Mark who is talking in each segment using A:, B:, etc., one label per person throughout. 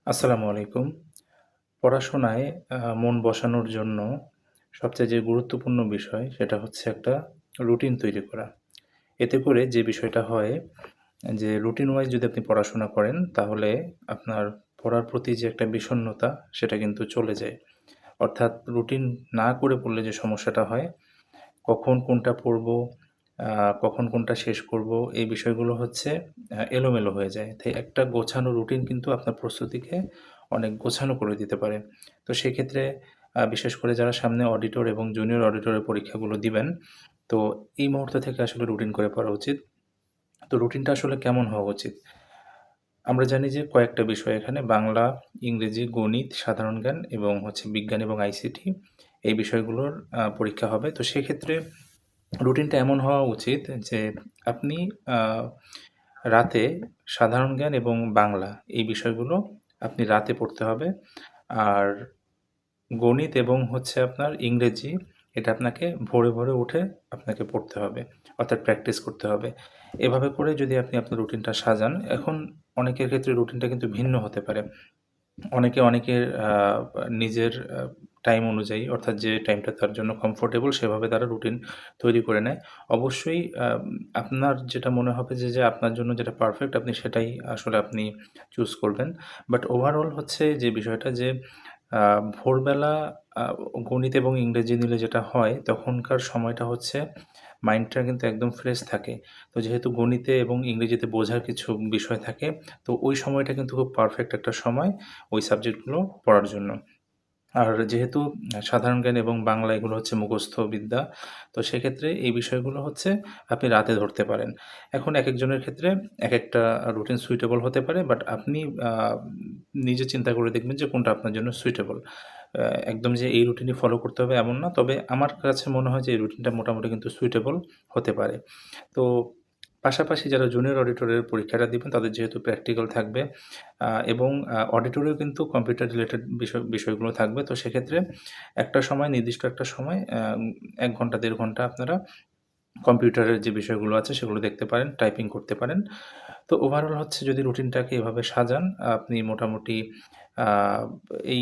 A: আসসালামু আলাইকুম। পড়াশোনায় মন বসানোর জন্য সবচেয়ে যে গুরুত্বপূর্ণ বিষয় সেটা হচ্ছে একটা রুটিন তৈরি করা। এতে করে যে বিষয়টা হয় যে রুটিন ওয়াইজ যদি আপনি পড়াশোনা করেন তাহলে আপনার পড়ার প্রতি যে একটা বিষণ্ণতা সেটা কিন্তু চলে যায়। অর্থাৎ রুটিন না করে পড়লে যে সমস্যাটা হয়, কখন কোনটা পড়বো, আ কখন কোনটা শেষ করবো এই বিষয়গুলো হচ্ছে এলোমেলো হয়ে যায়। তাই একটা গোছানো রুটিন কিন্তু আপনার প্রস্তুতিকে অনেক গোছানো করে দিতে পারে। তো সেক্ষেত্রে বিশেষ করে যারা সামনে অডিটর এবং জুনিয়র অডিটরের পরীক্ষাগুলো দিবেন, তো এই মুহূর্ত থেকে আসলে রুটিন করে পড়া উচিত। তো রুটিনটা আসলে কেমন হওয়া উচিত? আমরা জানি যে কয়েকটা বিষয় এখানে বাংলা, ইংরেজি, গণিত, সাধারণ জ্ঞান এবং হচ্ছে বিজ্ঞান এবং আইসিটি এই বিষয়গুলোর পরীক্ষা হবে। তো সেক্ষেত্রে রুটিনটা এমন হওয়া উচিত যে আপনি আ রাতে সাধারণ জ্ঞান এবং বাংলা এই বিষয়গুলো আপনি রাতে পড়তে হবে। আর গণিত এবং হচ্ছে আপনার ইংরেজি এটা আপনাকে ভোরে উঠে আপনাকে পড়তে হবে। অর্থাৎ প্র্যাকটিস করতে হবে। এভাবে করে যদি আপনি আপনার রুটিনটা সাজান, এখন অনেকের ক্ষেত্রে রুটিনটা কিন্তু ভিন্ন হতে পারে। অনেকে অনেকের নিজের টাইম অনুযায়ী অর্থাৎ যে টাইমটা তার জন্য কমফোর্টেবল সেভাবে তারা রুটিন তৈরি করে নেয়। অবশ্যই আপনার যেটা মনে হবে যে আপনার জন্য যেটা পারফেক্ট আপনি সেটাই আসলে আপনি চুজ করবেন। বাট ওভারঅল হচ্ছে যে বিষয়টা যে আ ভোরবেলা আ গণিত এবং ইংরেজি নিলে যেটা হয় তখনকার সময়টা হচ্ছে মাইন্ডটা কিন্তু একদম ফ্রেশ থাকে। তো যেহেতু গণিতে এবং ইংরেজিতে বোঝার কিছু বিষয় থাকে, তো ওই সময়টা কিন্তু খুব পারফেক্ট একটা সময় ওই সাবজেক্টগুলো পড়ার জন্য। আর যেহেতু সাধারণ জ্ঞান এবং বাংলা এগুলো হচ্ছে মুখস্থ বিদ্যা, তো সেক্ষেত্রে এই বিষয়গুলো হচ্ছে আপনি রাতে ধরতে পারেন। এখন একেকজনের ক্ষেত্রে একেকটা রুটিন সুইটেবল হতে পারে, বাট আপনি আ নিজে চিন্তা করে দেখবেন যে কোনটা আপনার জন্য সুইটেবল। একদম যে এই রুটিনই ফলো করতে হবে এমন না। তবে আমার কাছে মনে হয় যে এই রুটিনটা মোটামুটি কিন্তু সুইটেবল হতে পারে। তো পাশাপাশি যারা জুনিয়র অডিটরের পরীক্ষাটা দিবেন তাদের যেহেতু প্র্যাকটিক্যাল থাকবে এবং অডিটরেও কিন্তু কম্পিউটার রিলেটেড বিষয়গুলো থাকবে। তো সেক্ষেত্রে একটা সময় নির্দিষ্ট একটা সময় ১ ঘন্টা ১.৫ ঘন্টা আপনারা কম্পিউটারের যে বিষয়গুলো আছে সেগুলো দেখতে পারেন, টাইপিং করতে পারেন। তো ওভারঅল হচ্ছে যদি রুটিনটাকে এভাবে সাজান, আপনি মোটামুটি আ এই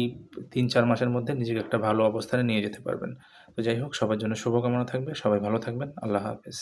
A: ৩-৪ মাসের মধ্যে নিজেকে একটা ভালো অবস্থানে নিয়ে যেতে পারবেন। তো যাই হোক সবার জন্য শুভকামনা থাকবে। সবাই ভালো থাকবেন। আল্লাহ হাফেজ।